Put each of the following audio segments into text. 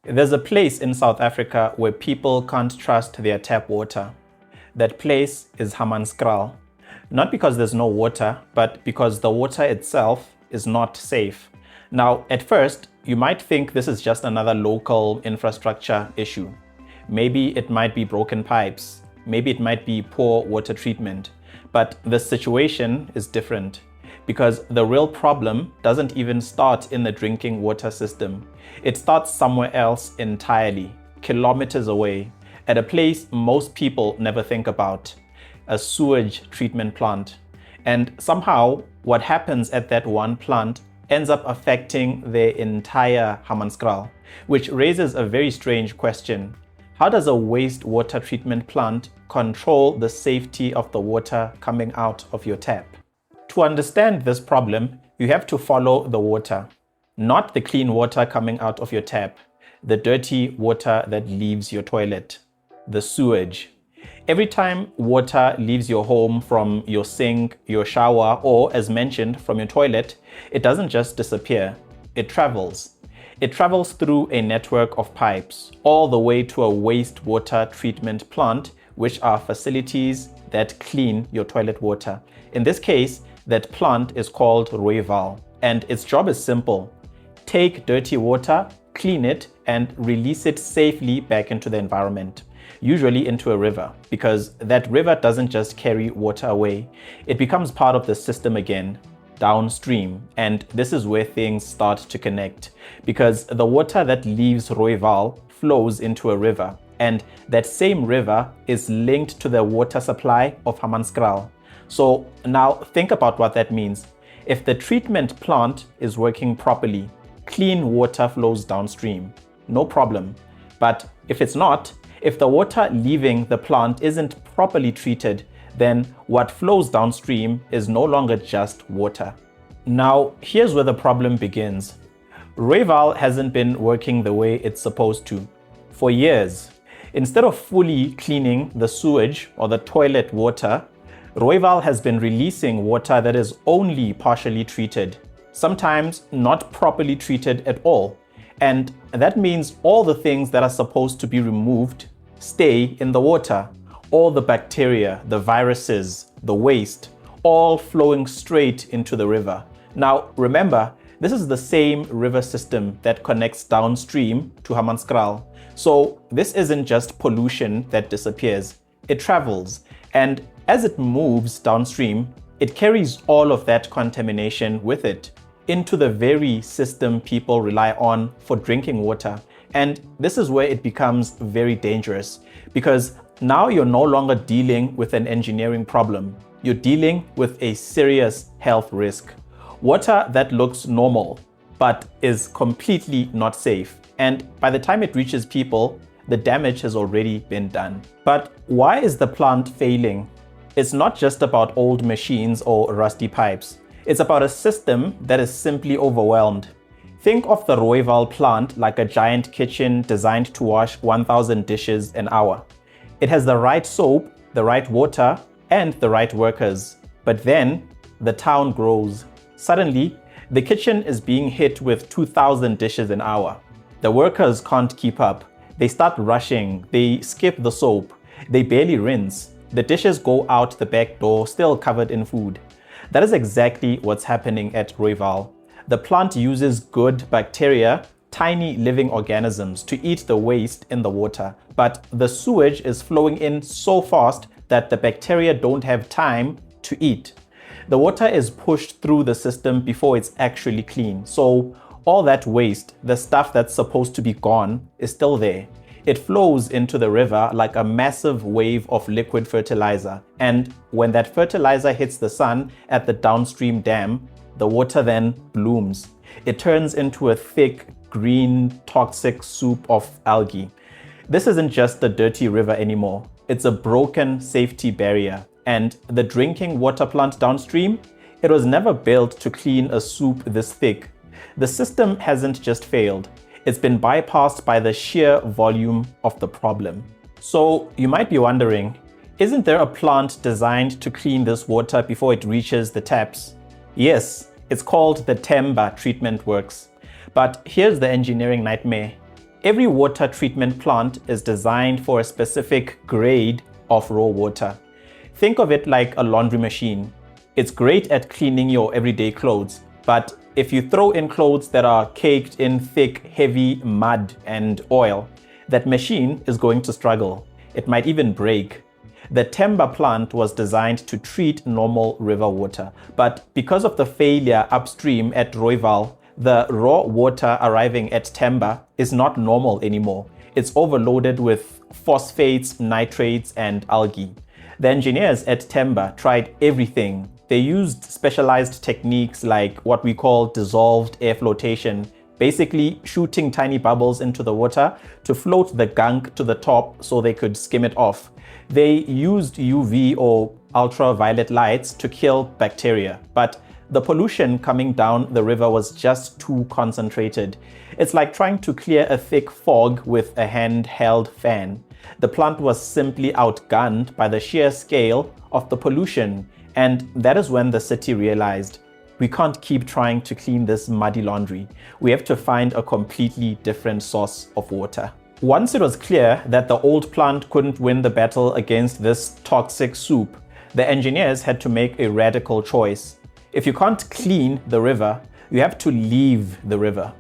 There's a place in South Africa where people can't trust their tap water. That place is Hammanskraal. Not because there's no water, but because the water itself is not safe. Now, at first, you might think this is just another local infrastructure issue. Maybe it might be broken pipes. Maybe it might be poor water treatment. But the situation is different, because the real problem doesn't even start in the drinking water system. It starts somewhere else entirely, kilometers away, at a place most people never think about, a sewage treatment plant. And somehow, what happens at that one plant ends up affecting the entire Hammanskraal, which raises a very strange question. How does a wastewater treatment plant control the safety of the water coming out of your tap? To understand this problem, you have to follow the water, not the clean water coming out of your tap, the dirty water that leaves your toilet, the sewage. Every time water leaves your home from your sink, your shower, or as mentioned, from your toilet, it doesn't just disappear, it travels. It travels through a network of pipes all the way to a wastewater treatment plant, which are facilities that clean your toilet water. In this case, that plant is called Wastewater, and its job is simple. Take dirty water, clean it, and release it safely back into the environment, usually into a river, because that river doesn't just carry water away, it becomes part of the system again, downstream. And this is where things start to connect, because the water that leaves Wastewater flows into a river, and that same river is linked to the water supply of Hammanskraal. So now think about what that means. If the treatment plant is working properly, clean water flows downstream, no problem. But if it's not, if the water leaving the plant isn't properly treated, then what flows downstream is no longer just water. Now, here's where the problem begins. Wastewater hasn't been working the way it's supposed to for years. Instead of fully cleaning the sewage or the toilet water, Wastewater has been releasing water that is only partially treated, sometimes not properly treated at all. And that means all the things that are supposed to be removed stay in the water. All the bacteria, the viruses, the waste, all flowing straight into the river. Now, remember, this is the same river system that connects downstream to Hammanskraal. So this isn't just pollution that disappears, it travels. And as it moves downstream, it carries all of that contamination with it into the very system people rely on for drinking water. And this is where it becomes very dangerous, because now you're no longer dealing with an engineering problem. You're dealing with a serious health risk. Water that looks normal, but is completely not safe. And by the time it reaches people, the damage has already been done. But why is the plant failing? It's not just about old machines or rusty pipes. It's about a system that is simply overwhelmed. Think of the Wastewater plant like a giant kitchen designed to wash 1,000 dishes an hour. It has the right soap, the right water, and the right workers. But then the town grows. Suddenly, the kitchen is being hit with 2,000 dishes an hour. The workers can't keep up. They start rushing, they skip the soap, they barely rinse. The dishes go out the back door still covered in food. That is exactly what's happening at Wastewater. The plant uses good bacteria, tiny living organisms, to eat the waste in the water. But the sewage is flowing in so fast that the bacteria don't have time to eat. The water is pushed through the system before it's actually clean. So all that waste, the stuff that's supposed to be gone, is still there. It flows into the river like a massive wave of liquid fertilizer. And when that fertilizer hits the sun at the downstream dam, the water then blooms. It turns into a thick, green, toxic soup of algae. This isn't just a dirty river anymore. It's a broken safety barrier. And the drinking water plant downstream, it was never built to clean a soup this thick. The system hasn't just failed. It's been bypassed by the sheer volume of the problem. So you might be wondering, isn't there a plant designed to clean this water before it reaches the taps? Yes, it's called the Temba Treatment Works. But here's the engineering nightmare. Every water treatment plant is designed for a specific grade of raw water. Think of it like a laundry machine. It's great at cleaning your everyday clothes, but if you throw in clothes that are caked in thick, heavy mud and oil, that machine is going to struggle. It might even break. The Temba plant was designed to treat normal river water, but because of the failure upstream at Rooiwal, the raw water arriving at Temba is not normal anymore. It's overloaded with phosphates, nitrates, and algae. The engineers at Temba tried everything. They used specialized techniques like what we call dissolved air flotation, basically shooting tiny bubbles into the water to float the gunk to the top so they could skim it off. They used UV or ultraviolet lights to kill bacteria, but the pollution coming down the river was just too concentrated. It's like trying to clear a thick fog with a handheld fan. The plant was simply outgunned by the sheer scale of the pollution, and that is when the city realized, we can't keep trying to clean this muddy laundry. We have to find a completely different source of water. Once it was clear that the old plant couldn't win the battle against this toxic soup, the engineers had to make a radical choice. If you can't clean the river, you have to leave the river.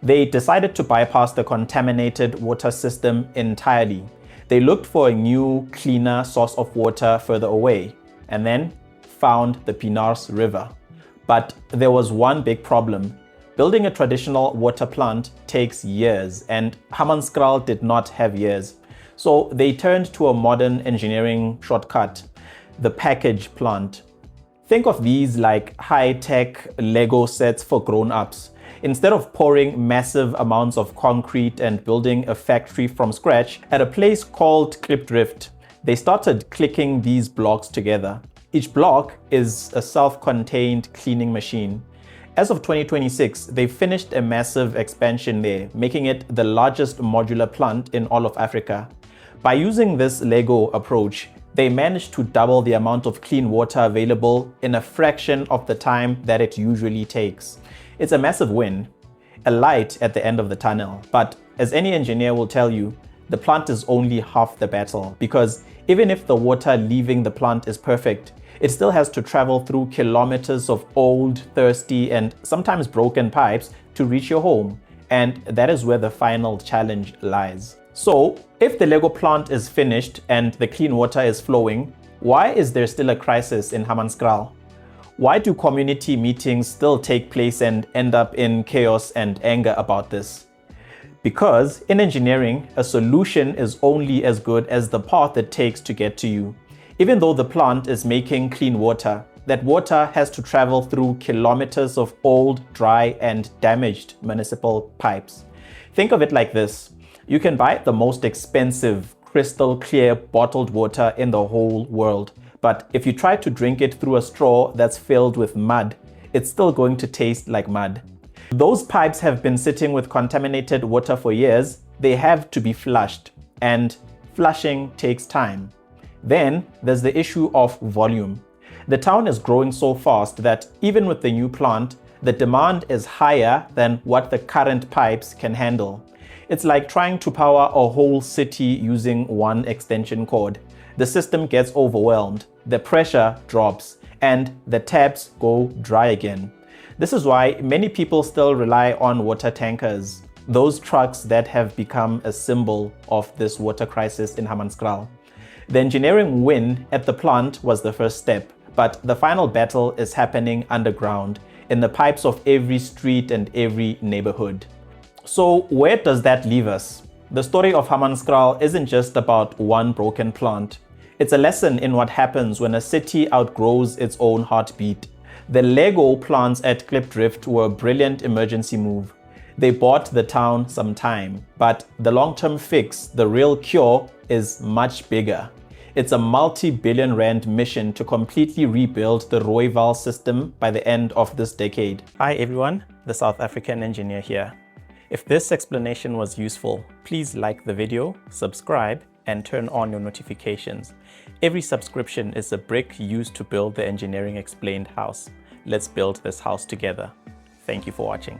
They decided to bypass the contaminated water system entirely. They looked for a new, cleaner source of water further away, and then found the Pinars River. But there was one big problem. Building a traditional water plant takes years, and Hammanskraal did not have years. So they turned to a modern engineering shortcut, the package plant. Think of these like high-tech Lego sets for grown-ups. Instead of pouring massive amounts of concrete and building a factory from scratch, at a place called Klipdrift, they started clicking these blocks together. Each block is a self-contained cleaning machine. As of 2026, they finished a massive expansion there, making it the largest modular plant in all of Africa. By using this Lego approach, they managed to double the amount of clean water available in a fraction of the time that it usually takes. It's a massive win, a light at the end of the tunnel. But as any engineer will tell you, the plant is only half the battle, because even if the water leaving the plant is perfect, it still has to travel through kilometers of old, thirsty, and sometimes broken pipes to reach your home. And that is where the final challenge lies. So, if the Lego plant is finished and the clean water is flowing, why is there still a crisis in Hammanskraal? Why do community meetings still take place and end up in chaos and anger about this? Because in engineering, a solution is only as good as the path it takes to get to you. Even though the plant is making clean water, that water has to travel through kilometers of old, dry, and damaged municipal pipes. Think of it like this. You can buy the most expensive, crystal clear bottled water in the whole world, but if you try to drink it through a straw that's filled with mud, it's still going to taste like mud. Those pipes have been sitting with contaminated water for years. They have to be flushed, and flushing takes time. Then there's the issue of volume. The town is growing so fast that even with the new plant, the demand is higher than what the current pipes can handle. It's like trying to power a whole city using one extension cord. The system gets overwhelmed, the pressure drops, and the taps go dry again. This is why many people still rely on water tankers, those trucks that have become a symbol of this water crisis in Hammanskraal. The engineering win at the plant was the first step, but the final battle is happening underground, in the pipes of every street and every neighborhood. So where does that leave us? The story of Hammanskraal isn't just about one broken plant. It's a lesson in what happens when a city outgrows its own heartbeat. The Lego plants at Klipdrift were a brilliant emergency move. They bought the town some time, but the long-term fix, the real cure, is much bigger. It's a multi-billion rand mission to completely rebuild the Rooiwal system by the end of this decade. Hi everyone, the South African engineer here. If this explanation was useful, please like the video, subscribe, and turn on your notifications. Every subscription is a brick used to build the Engineering Explained house. Let's build this house together. Thank you for watching.